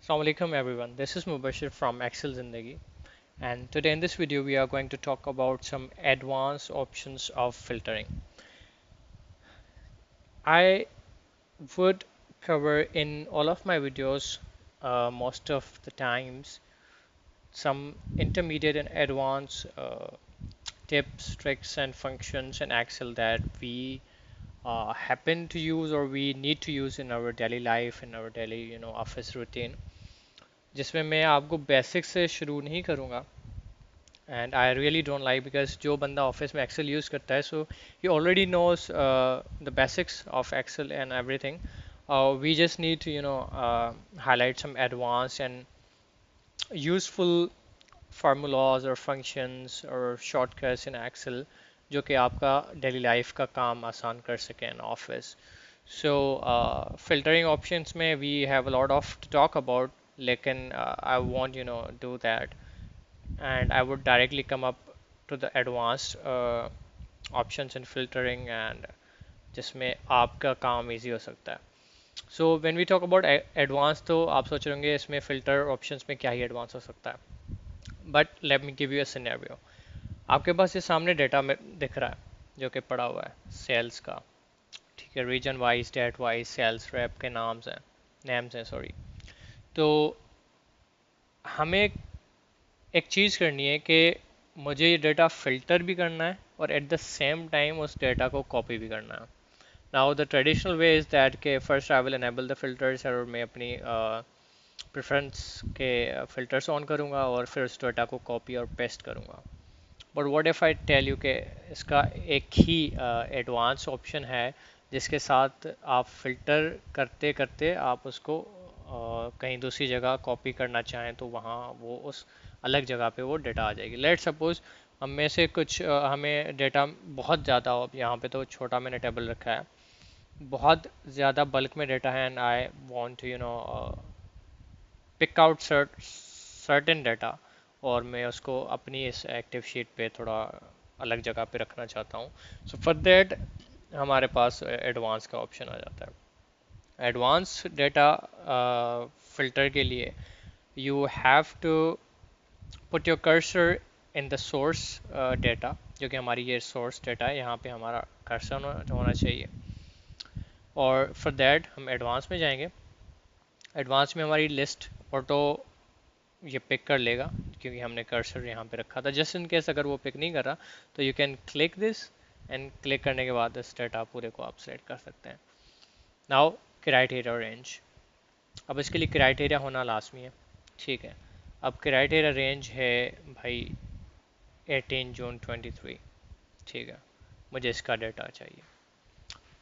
Assalamu alaikum everyone. This is Mubashir from Excel Zindagi, and today in this video we are going to talk about some advanced options of filtering. I would cover in all of my videos most of the times some intermediate and advanced tips, tricks and functions in Excel that we happen to use or we need to use in our daily life, in our daily office routine, जिसमें मैं आपको basic से शुरू नहीं करूँगा. And I really don't like because जो बंदा office में Excel यूज़ करता है so he already knows the basics of Excel and everything. We just need to highlight some advanced and useful formulas or functions or shortcuts in Excel जो कि आपका daily life का काम आसान कर सके in office. So filtering options में we have a lot of to talk about, लेकिन I won't do that, and I would directly come up to the advanced options in filtering and जिसमें आपका काम easy हो सकता है. So when we talk about advanced तो आप सोच रहे होंगे इसमें filter options में क्या ही advanced हो सकता है. But let me give you a scenario. आपके पास ये सामने डेटा में दिख रहा है जो कि पड़ा हुआ है सेल्स का. ठीक है, region wise, date wise, sales rep के नेम्स हैं सॉरी. तो हमें एक चीज़ करनी है कि मुझे ये डेटा फ़िल्टर भी करना है और एट द सेम टाइम उस डेटा को कॉपी भी करना है. Now the traditional way is that के first I will enable the filters और मैं अपनी प्रेफरेंस के फ़िल्टर्स ऑन करूँगा और फिर उस डेटा को कॉपी और पेस्ट करूँगा. But what if I tell you के इसका एक ही एडवांस ऑप्शन है जिसके साथ आप फ़िल्टर करते करते आप उसको कहीं दूसरी जगह कॉपी करना चाहें तो वहाँ वो उस अलग जगह पे वो डेटा आ जाएगी. लेट सपोज हम में से कुछ हमें डेटा बहुत ज़्यादा हो, यहाँ पे तो छोटा मैंने टेबल रखा है, बहुत ज़्यादा बल्क में डेटा है and I want to pick out certain data और मैं उसको अपनी इस एक्टिव शीट पे थोड़ा अलग जगह पे रखना चाहता हूँ. सो फॉर दैट हमारे पास एडवांस का ऑप्शन आ जाता है. एडवांस डेटा फिल्टर के लिए you have to put your cursor in the source data, जो कि हमारी ये सोर्स डेटा है, यहाँ पे हमारा कर्सर होना चाहिए. और फॉर दैट हम एडवांस में जाएंगे. एडवांस में हमारी लिस्ट ऑटो ये पिक कर लेगा क्योंकि हमने कर्सर यहाँ पे रखा था. जस्ट इन केस अगर वो पिक नहीं कर रहा तो you can click this and click करने के बाद इस डेटा पूरे को आप सेलेक्ट कर सकते हैं. Now criteria range. अब इसके लिए क्राइटेरिया होना लाजमी है. ठीक है, अब क्राइटेरिया रेंज है भाई 18 जून 23. ठीक है, मुझे इसका डेटा चाहिए.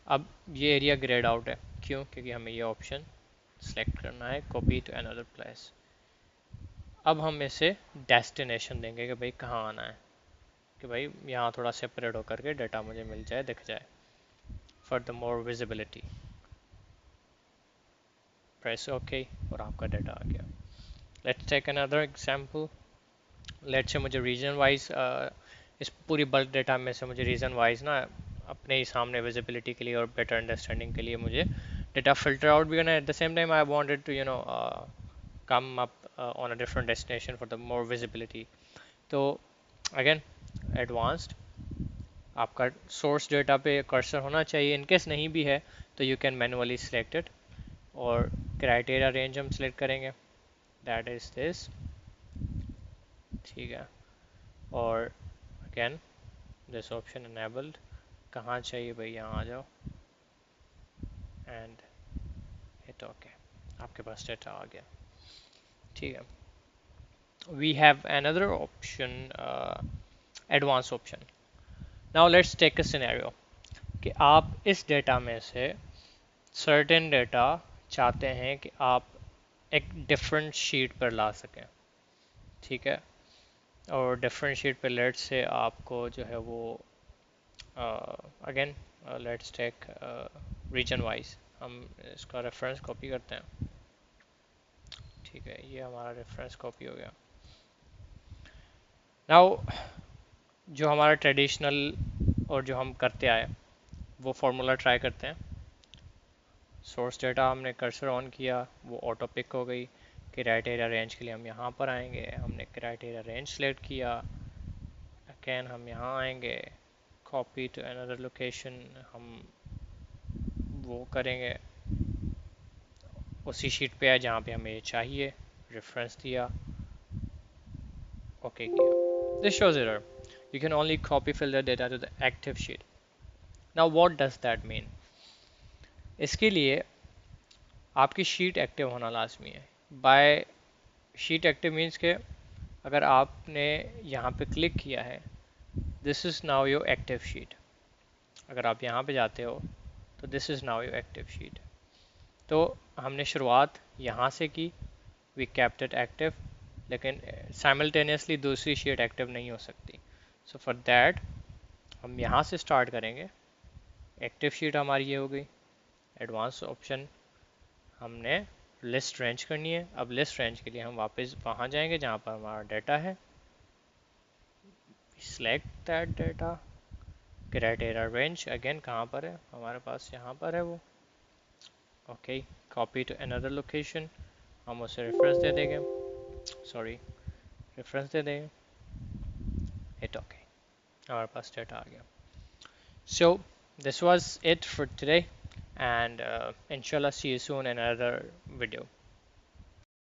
अब ये एरिया ग्रेड आउट है. क्यों? क्योंकि हमें ये ऑप्शन सेलेक्ट करना है कॉपी टू अनदर प्लेस. अब हम इसे डेस्टिनेशन देंगे कि भाई कहाँ आना है, कि भाई यहाँ थोड़ा सेपरेट होकर के डेटा मुझे मिल जाए, दिख जाए. For the more visibility press okay और आपका डेटा आ गया. Let's take another example. Let's say मुझे रीजन वाइज इस पूरी बल्क डेटा में से मुझे रीजन वाइज ना अपने ही सामने विजिबिलिटी के लिए और बेटर अंडरस्टैंडिंग के लिए मुझे डेटा फिल्टर आउट भी करना है. At the same time I wanted to come up on a different destination for the more visibility. तो अगेन एडवांस्ड आपका सोर्स डेटा पे कर्सर होना चाहिए. इनकेस नहीं भी है तो you can manually select it. और क्राइटेरिया रेंज हम सिलेक्ट करेंगे, दैट इज दिस. ठीक है, और अगेन दिस ऑप्शन इनेबल्ड. कहाँ चाहिए भाई, यहाँ आ जाओ एंड हिट ओके. आपके पास डेटा आ गया. ठीक है, we have another option, advanced option. Now let's take a scenario कि आप इस डेटा में से certain डेटा चाहते हैं कि आप एक डिफरेंट शीट पर ला सकें. ठीक है, और डिफरेंट शीट पर लेट्स से आपको जो है वो again let's take region wise. हम इसका रेफरेंस कॉपी करते हैं. ठीक है, ये हमारा रेफरेंस कॉपी हो गया. नाउ जो हमारा ट्रेडिशनल और जो हम करते आए वो फार्मूला ट्राई करते हैं. सोर्स डेटा हमने कर्सर ऑन किया, वो ऑटो पिक हो गई. क्राइटेरिया रेंज के लिए हम यहाँ पर आएंगे, हमने क्राइटेरिया रेंज सेलेक्ट किया, अगेन हम यहाँ आएंगे, कॉपी टू अनदर लोकेशन, हम वो करेंगे उसी शीट पे है जहाँ पे हमें चाहिए, रेफरेंस दिया, ओके किया. This shows error. You can only copy filter data to the active sheet. Now what does that mean? इसके लिए आपकी शीट एक्टिव होना लाजमी है. बाय शीट एक्टिव मीन्स के अगर आपने यहाँ पे क्लिक किया है, this is now your active sheet. अगर आप यहाँ पे जाते हो तो this is now your active sheet. तो हमने शुरुआत यहाँ से की, वी kept it एक्टिव, लेकिन साइमल्टेनियसली दूसरी शीट एक्टिव नहीं हो सकती. सो फॉर दैट हम यहाँ से स्टार्ट करेंगे. एक्टिव शीट हमारी ये हो गई. एडवांस ऑप्शन हमने लिस्ट रेंज करनी है. अब लिस्ट रेंज के लिए हम वापस वहाँ जाएंगे जहाँ पर हमारा डाटा है, select that data, criteria range again कहाँ पर है हमारे पास, यहाँ पर है वो, okay, copy to another location, हम उसे रेफरेंस दे देंगे, सॉरी रेफरेंस दे देंगे, हिट ओके, हमारे पास डाटा आ गया. So this was it for today, and inshallah see you soon in another video.